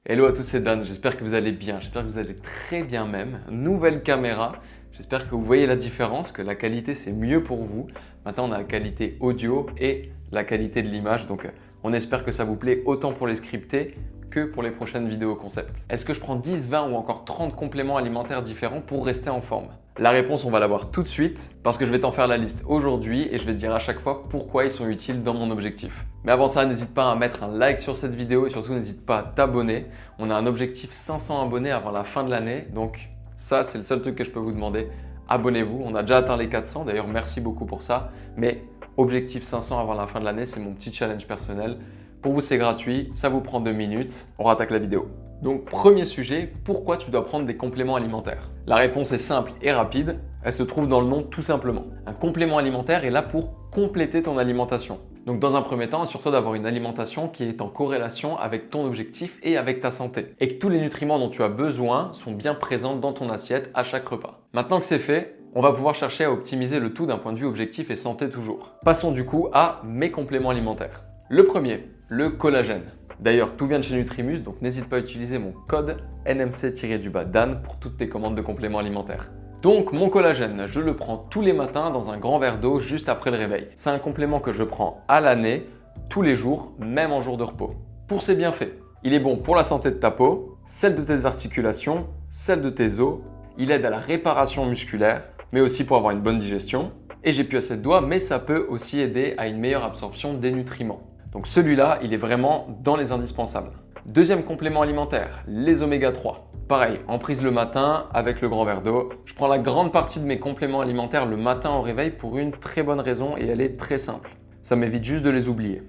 Hello à tous, c'est Dan, j'espère que vous allez bien, j'espère que vous allez très bien même. Nouvelle caméra, j'espère que vous voyez la différence, que la qualité c'est mieux pour vous. Maintenant on a la qualité audio et la qualité de l'image, donc on espère que ça vous plaît autant pour les scriptés que pour les prochaines vidéos concept. Est-ce que je prends 10, 20 ou encore 30 compléments alimentaires différents pour rester en forme? La réponse, on va la voir tout de suite parce que je vais t'en faire la liste aujourd'hui et je vais te dire à chaque fois pourquoi ils sont utiles dans mon objectif. Mais avant ça, n'hésite pas à mettre un like sur cette vidéo et surtout n'hésite pas à t'abonner. On a un objectif 500 abonnés avant la fin de l'année, donc ça c'est le seul truc que je peux vous demander. Abonnez-vous, on a déjà atteint les 400, d'ailleurs merci beaucoup pour ça, mais objectif 500 avant la fin de l'année, c'est mon petit challenge personnel. Pour vous c'est gratuit, ça vous prend 2 minutes, on rattaque la vidéo. Donc premier sujet, pourquoi tu dois prendre des compléments alimentaires? La réponse est simple et rapide, elle se trouve dans le nom tout simplement. Un complément alimentaire est là pour compléter ton alimentation. Donc dans un premier temps, assure-toi d'avoir une alimentation qui est en corrélation avec ton objectif et avec ta santé. Et que tous les nutriments dont tu as besoin sont bien présents dans ton assiette à chaque repas. Maintenant que c'est fait, on va pouvoir chercher à optimiser le tout d'un point de vue objectif et santé toujours. Passons du coup à mes compléments alimentaires. Le premier, le collagène. D'ailleurs, tout vient de chez Nutrimus, donc n'hésite pas à utiliser mon code NMC-DAN pour toutes tes commandes de compléments alimentaires. Donc mon collagène, je le prends tous les matins dans un grand verre d'eau juste après le réveil. C'est un complément que je prends à l'année, tous les jours, même en jour de repos. Pour ses bienfaits, il est bon pour la santé de ta peau, celle de tes articulations, celle de tes os. Il aide à la réparation musculaire, mais aussi pour avoir une bonne digestion. Et j'ai plus assez de doigts, mais ça peut aussi aider à une meilleure absorption des nutriments. Donc celui-là, il est vraiment dans les indispensables. Deuxième complément alimentaire, les oméga 3. Pareil, en prise le matin avec le grand verre d'eau. Je prends la grande partie de mes compléments alimentaires le matin au réveil pour une très bonne raison et elle est très simple. Ça m'évite juste de les oublier.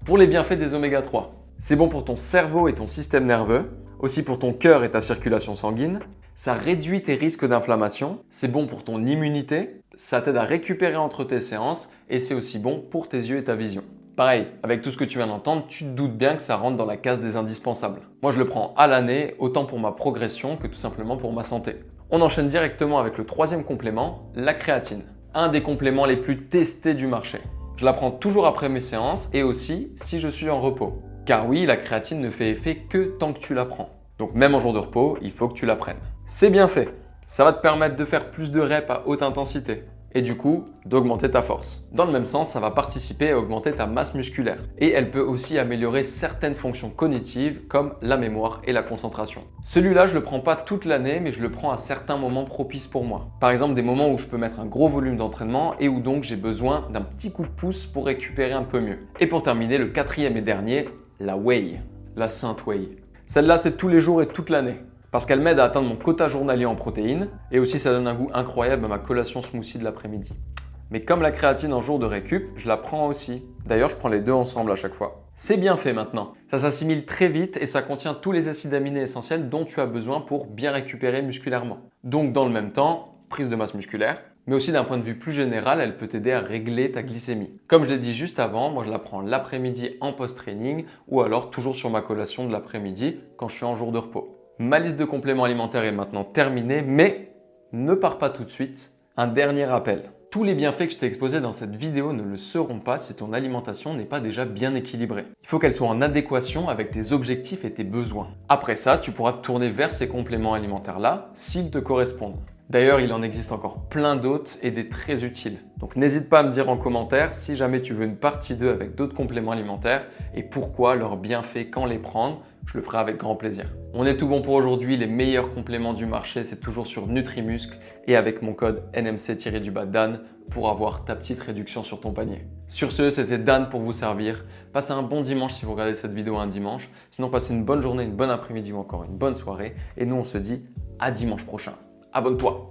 Pour les bienfaits des oméga 3, c'est bon pour ton cerveau et ton système nerveux, aussi pour ton cœur et ta circulation sanguine. Ça réduit tes risques d'inflammation, c'est bon pour ton immunité, ça t'aide à récupérer entre tes séances et c'est aussi bon pour tes yeux et ta vision. Pareil, avec tout ce que tu viens d'entendre, tu te doutes bien que ça rentre dans la case des indispensables. Moi, je le prends à l'année, autant pour ma progression que tout simplement pour ma santé. On enchaîne directement avec le troisième complément, la créatine. Un des compléments les plus testés du marché. Je la prends toujours après mes séances et aussi si je suis en repos. Car oui, la créatine ne fait effet que tant que tu la prends. Donc même en jour de repos, il faut que tu la prennes. C'est bien fait. Ça va te permettre de faire plus de reps à haute intensité. Et du coup, d'augmenter ta force. Dans le même sens, ça va participer à augmenter ta masse musculaire. Et elle peut aussi améliorer certaines fonctions cognitives comme la mémoire et la concentration. Celui-là, je ne le prends pas toute l'année, mais je le prends à certains moments propices pour moi. Par exemple, des moments où je peux mettre un gros volume d'entraînement et où donc j'ai besoin d'un petit coup de pouce pour récupérer un peu mieux. Et pour terminer, le quatrième et dernier, la whey, la sainte whey. Celle-là, c'est tous les jours et toute l'année. Parce qu'elle m'aide à atteindre mon quota journalier en protéines et aussi ça donne un goût incroyable à ma collation smoothie de l'après-midi. Mais comme la créatine en jour de récup, je la prends aussi. D'ailleurs, je prends les deux ensemble à chaque fois. C'est bien fait maintenant. Ça s'assimile très vite et ça contient tous les acides aminés essentiels dont tu as besoin pour bien récupérer musculairement. Donc dans le même temps, prise de masse musculaire, mais aussi d'un point de vue plus général, elle peut t'aider à régler ta glycémie. Comme je l'ai dit juste avant, moi je la prends l'après-midi en post-training ou alors toujours sur ma collation de l'après-midi quand je suis en jour de repos. Ma liste de compléments alimentaires est maintenant terminée, mais ne pars pas tout de suite. Un dernier rappel. Tous les bienfaits que je t'ai exposés dans cette vidéo ne le seront pas si ton alimentation n'est pas déjà bien équilibrée. Il faut qu'elle soit en adéquation avec tes objectifs et tes besoins. Après ça, tu pourras te tourner vers ces compléments alimentaires-là s'ils te correspondent. D'ailleurs, il en existe encore plein d'autres et des très utiles. Donc n'hésite pas à me dire en commentaire si jamais tu veux une partie 2 avec d'autres compléments alimentaires et pourquoi leurs bienfaits, quand les prendre. Je le ferai avec grand plaisir. On est tout bon pour aujourd'hui. Les meilleurs compléments du marché, c'est toujours sur Nutrimuscle et avec mon code NMC-DAN pour avoir ta petite réduction sur ton panier. Sur ce, c'était Dan pour vous servir. Passez un bon dimanche si vous regardez cette vidéo un dimanche. Sinon, passez une bonne journée, une bonne après-midi ou encore une bonne soirée. Et nous, on se dit à dimanche prochain. Abonne-toi!